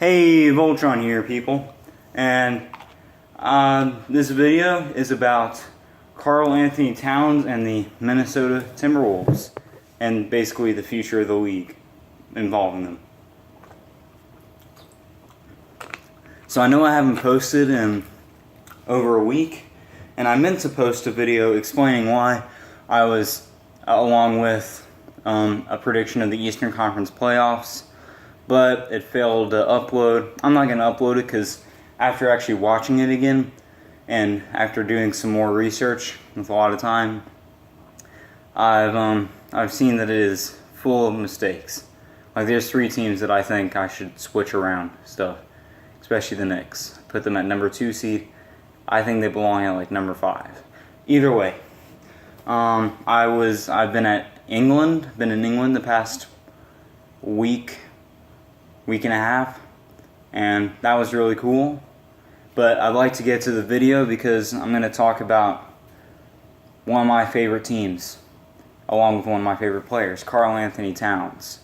Hey, Voltron here, people, and this video is about Karl Anthony Towns and the Minnesota Timberwolves, and basically the future of the league involving them. So I know I haven't posted in over a week, and I meant to post a video explaining why I was, along with a prediction of the Eastern Conference playoffs, but it failed to upload. I'm not going to upload it because after actually watching it again and after doing some more research with a lot of time, I've seen that it is full of mistakes. Like, there's 3 teams that I think I should switch around stuff, especially the Knicks. Put them at number 2 seed. I think they belong at like number 5. Either way, I've been in England the past week and a half, and that was really cool. But I'd like to get to the video because I'm going to talk about one of my favorite teams along with one of my favorite players, Karl Anthony Towns.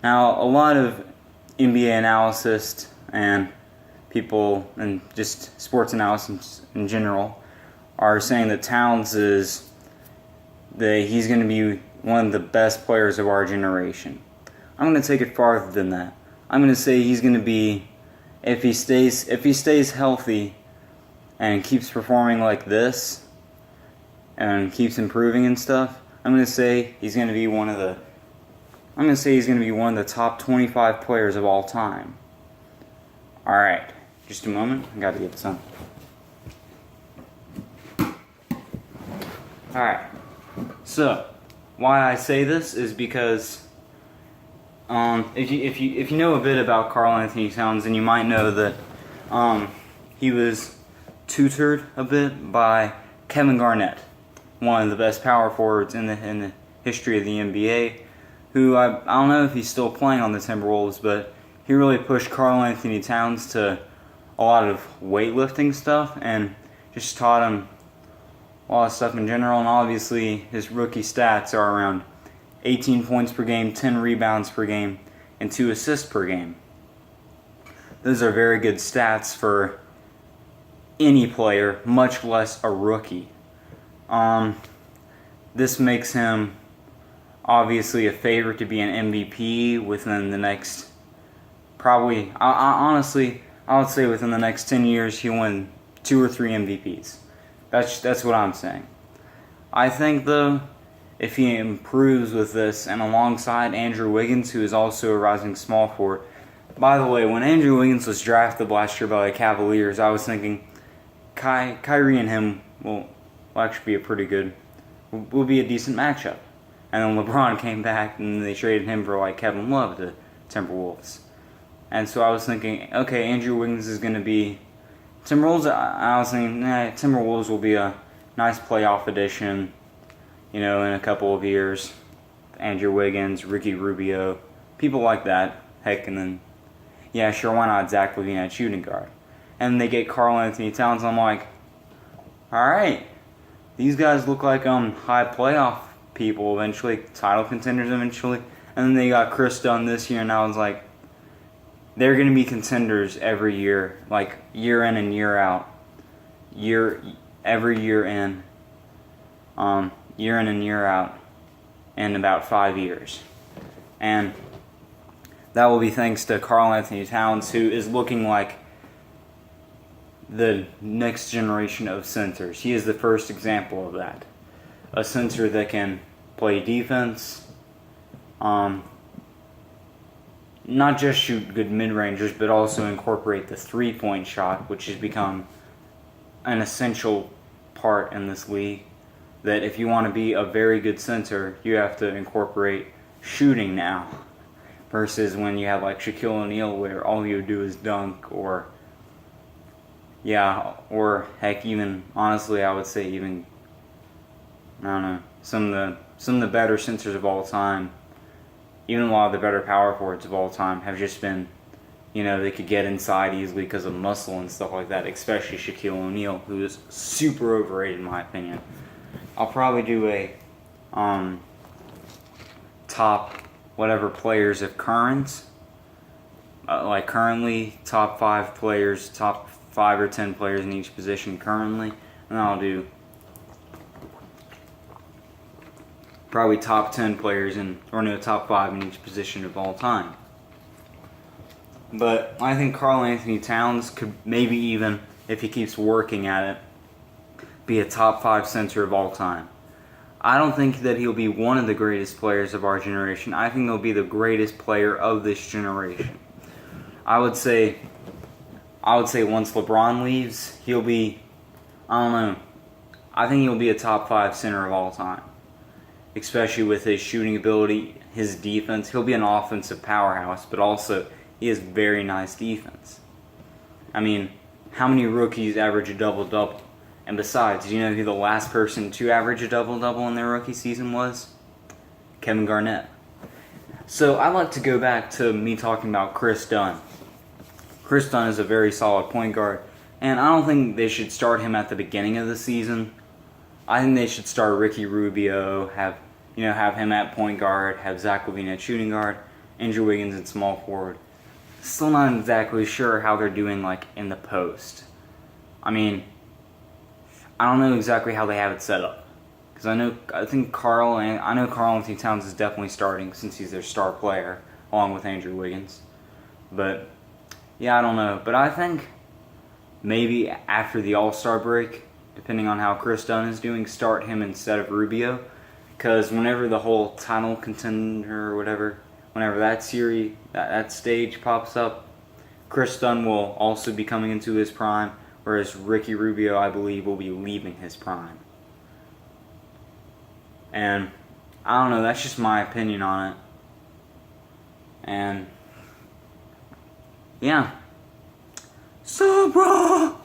Now, a lot of NBA analysts and people and just sports analysts in general are saying that Towns he's going to be one of the best players of our generation. I'm going to take it farther than that. I'm going to say he's going to be, if he stays healthy and keeps performing like this and keeps improving and stuff, I'm going to say he's going to be one of the top 25 players of all time. All right, just a moment. I got to get some. All right. So, why I say this is because if you know a bit about Karl Anthony Towns, then you might know that he was tutored a bit by Kevin Garnett, one of the best power forwards in the history of the NBA, who I don't know if he's still playing on the Timberwolves, but he really pushed Karl Anthony Towns to a lot of weightlifting stuff and just taught him a lot of stuff in general. And obviously his rookie stats are around 18 points per game, 10 rebounds per game, and 2 assists per game. Those are very good stats for any player, much less a rookie. This makes him obviously a favorite to be an MVP within the next, probably, honestly, I would say within the next 10 years he'll win 2 or 3 MVPs. That's what I'm saying. I think, though, if he improves with this, and alongside Andrew Wiggins, who is also a rising small forward. By the way, when Andrew Wiggins was drafted last year by the Cavaliers, I was thinking Kyrie and him will actually be will be a decent matchup. And then LeBron came back and they traded him for like Kevin Love to Timberwolves. And so I was thinking, okay, Andrew Wiggins is going to be Timberwolves. I was thinking, Timberwolves will be a nice playoff addition, in a couple of years. Andrew Wiggins, Ricky Rubio, people like that. Heck, and then, yeah, sure, why not Zach LaVine at shooting guard? And they get Karl Anthony Towns, and I'm like, alright, these guys look like high playoff people eventually, title contenders eventually. And then they got Chris Dunn this year, and I was like, they're going to be contenders every year, like year in and year out. Every year in. Year in and year out in about 5 years. And that will be thanks to Karl Anthony Towns, who is looking like the next generation of centers. He is the first example of that. A center that can play defense, not just shoot good mid-rangers, but also incorporate the three-point shot, which has become an essential part in this league. That if you want to be a very good center, you have to incorporate shooting now. Versus when you have like Shaquille O'Neal, where all you do is dunk, or heck, even, honestly, I would say even, I don't know, some of the better centers of all time, even a lot of the better power forwards of all time have just been, they could get inside easily because of muscle and stuff like that, especially Shaquille O'Neal, who is super overrated in my opinion. I'll probably do a top whatever players of current like currently top 5 players, top 5 or 10 players in each position currently, and I'll do probably top 10 players top 5 in each position of all time. But I think Karl Anthony Towns could maybe even, if he keeps working at it, be a top 5 center of all time. I don't think that he'll be one of the greatest players of our generation. I think he'll be the greatest player of this generation. I would say once LeBron leaves, he'll be, I don't know, I think he'll be a top 5 center of all time. Especially with his shooting ability, his defense. He'll be an offensive powerhouse, but also he has very nice defense. I mean, how many rookies average a double-double? And besides, do you know who the last person to average a double-double in their rookie season was? Kevin Garnett. So I'd like to go back to me talking about Chris Dunn. Chris Dunn is a very solid point guard, and I don't think they should start him at the beginning of the season. I think they should start Ricky Rubio, have him at point guard, have Zach LaVine at shooting guard, Andrew Wiggins at small forward. Still not exactly sure how they're doing like in the post. I mean, I don't know exactly how they have it set up, because I know Karl Anthony Towns is definitely starting since he's their star player along with Andrew Wiggins. But yeah, I don't know. But I think maybe after the All-Star break, depending on how Chris Dunn is doing, start him instead of Rubio. Because whenever the whole title contender or whatever, whenever that series, that stage pops up, Chris Dunn will also be coming into his prime, whereas Ricky Rubio, I believe, will be leaving his prime. And I don't know, that's just my opinion on it. And yeah. So, bro.